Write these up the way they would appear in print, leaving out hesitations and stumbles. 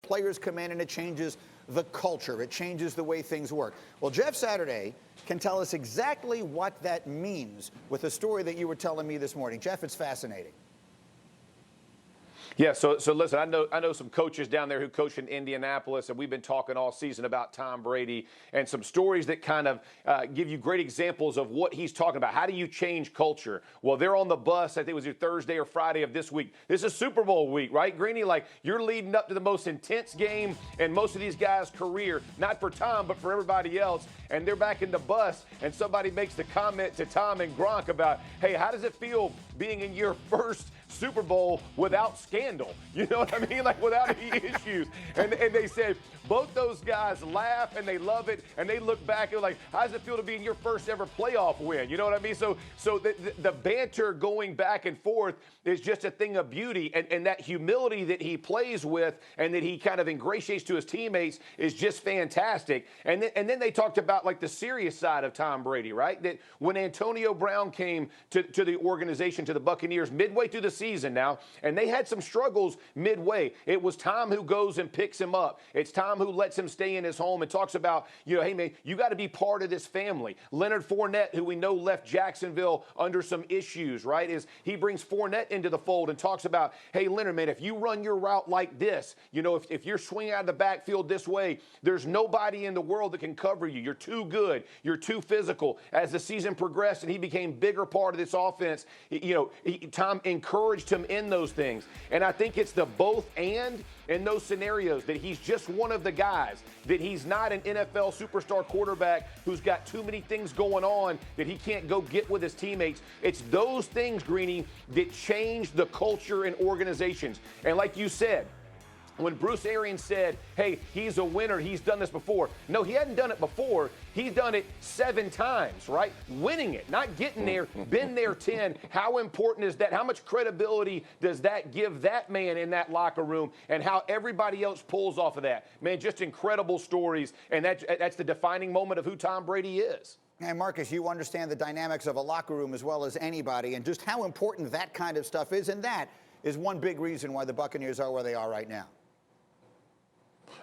Players come in and it changes the culture. It changes the way things work. Well, Jeff Saturday can tell us exactly what that means with the story that you were telling me this morning. Jeff, it's fascinating. Yeah, so listen, I know some coaches down there who coach in Indianapolis, and we've been talking all season about Tom Brady and some stories that kind of give you great examples of what he's talking about. How do you change culture? Well, they're on the bus. I think it was your Thursday or Friday of this week. This is Super Bowl week, right, Greeny? Like, you're leading up to the most intense game in most of these guys' career, not for Tom, but for everybody else. And they're back in the bus, and somebody makes the comment to Tom and Gronk about, hey, how does it feel being in your first Super Bowl without scandal? You know what I mean? Like, without any issues. And they said both those guys laugh and they love it, and they look back and like, how does it feel to be in your first ever playoff win? You know what I mean? So the banter going back and forth is just a thing of beauty, and that humility that he plays with and that he kind of ingratiates to his teammates is just fantastic. And then they talked about like the serious side of Tom Brady, right? That when Antonio Brown came to the organization, to the Buccaneers midway through the season now, and they had some struggles midway, it was Tom who goes and picks him up. It's Tom who lets him stay in his home and talks about, you know, hey, man, you got to be part of this family. Leonard Fournette, who we know left Jacksonville under some issues, right, is he brings Fournette into the fold and talks about, hey, Leonard, man, if you run your route like this, you know, if you're swinging out of the backfield this way, there's nobody in the world that can cover you. You're too good. You're too physical. As the season progressed and he became bigger part of this offense, you know, Tom encouraged him in those things. And I think it's the both and in those scenarios, that he's just one of the guys, that he's not an NFL superstar quarterback who's got too many things going on that he can't go get with his teammates. It's those things, Greeny, that change the culture in organizations. And like you said, when Bruce Arians said, hey, he's a winner, he's done this before. No, he hadn't done it before. He's done it 7 times, right? Winning it, not getting there, been there 10. How important is that? How much credibility does that give that man in that locker room, and how everybody else pulls off of that? Man, just incredible stories, and that's the defining moment of who Tom Brady is. And Marcus, you understand the dynamics of a locker room as well as anybody, and just how important that kind of stuff is, and that is one big reason why the Buccaneers are where they are right now.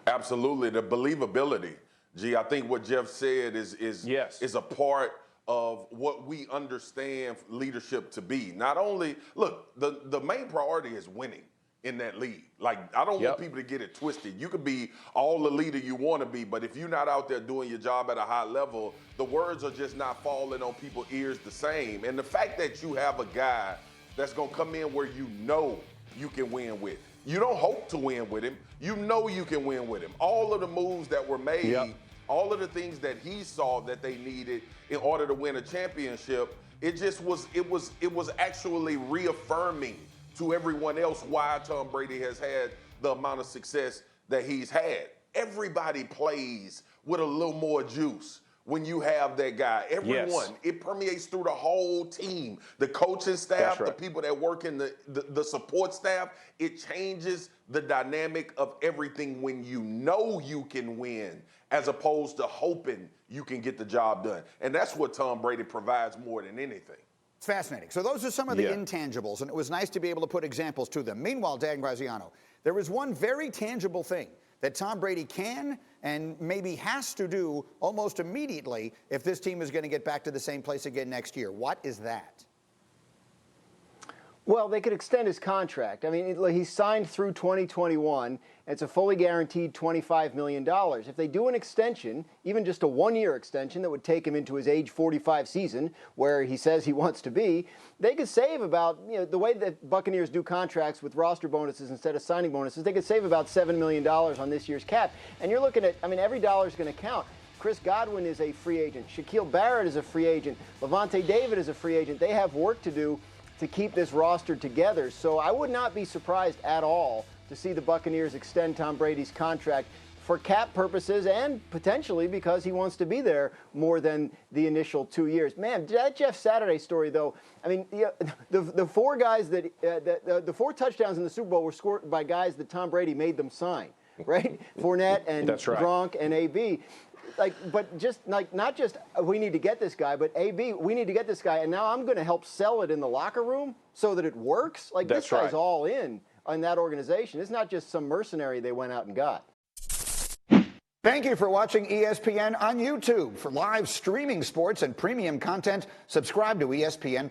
Absolutely, the believability. Gee, I think what Jeff said is a part of what we understand leadership to be. Not only, look, the main priority is winning in that league. Like, I don't want people to get it twisted. You could be all the leader you want to be, but if you're not out there doing your job at a high level, the words are just not falling on people's ears the same. And the fact that you have a guy that's going to come in where you know you can win with. You don't hope to win with him. You know you can win with him. All of the moves that were made, all of the things that he saw that they needed in order to win a championship, it was actually reaffirming to everyone else why Tom Brady has had the amount of success that he's had. Everybody plays with a little more juice when you have that guy. Everyone, it permeates through the whole team. The coaching staff, the people that work in the support staff, it changes the dynamic of everything when you know you can win, as opposed to hoping you can get the job done. And that's what Tom Brady provides more than anything. It's fascinating. So those are some of the intangibles, and it was nice to be able to put examples to them. Meanwhile, Dan Graziano, there is one very tangible thing that Tom Brady can and maybe has to do almost immediately if this team is going to get back to the same place again next year. What is that? Well, they could extend his contract. I mean, he's signed through 2021. It's a fully guaranteed $25 million. If they do an extension, even just a one-year extension that would take him into his age 45 season, where he says he wants to be, they could save about, you know, the way that Buccaneers do contracts with roster bonuses instead of signing bonuses, they could save about $7 million on this year's cap. And you're looking at, I mean, every dollar is going to count. Chris Godwin is a free agent. Shaquille Barrett is a free agent. Levante David is a free agent. They have work to do to keep this roster together. So I would not be surprised at all to see the Buccaneers extend Tom Brady's contract for cap purposes and potentially because he wants to be there more than the initial 2 years. Man, that Jeff Saturday story, though, I mean, the 4 guys that the 4 touchdowns in the Super Bowl were scored by guys that Tom Brady made them sign, right? Fournette and Gronk and AB. Like, but just like, not just we need to get this guy, but AB, we need to get this guy, and now I'm going to help sell it in the locker room so that it works. Like, this guy's all in in that organization. It's not just some mercenary they went out and got. Thank you for watching ESPN on YouTube. For live streaming sports and premium content, subscribe to ESPN+.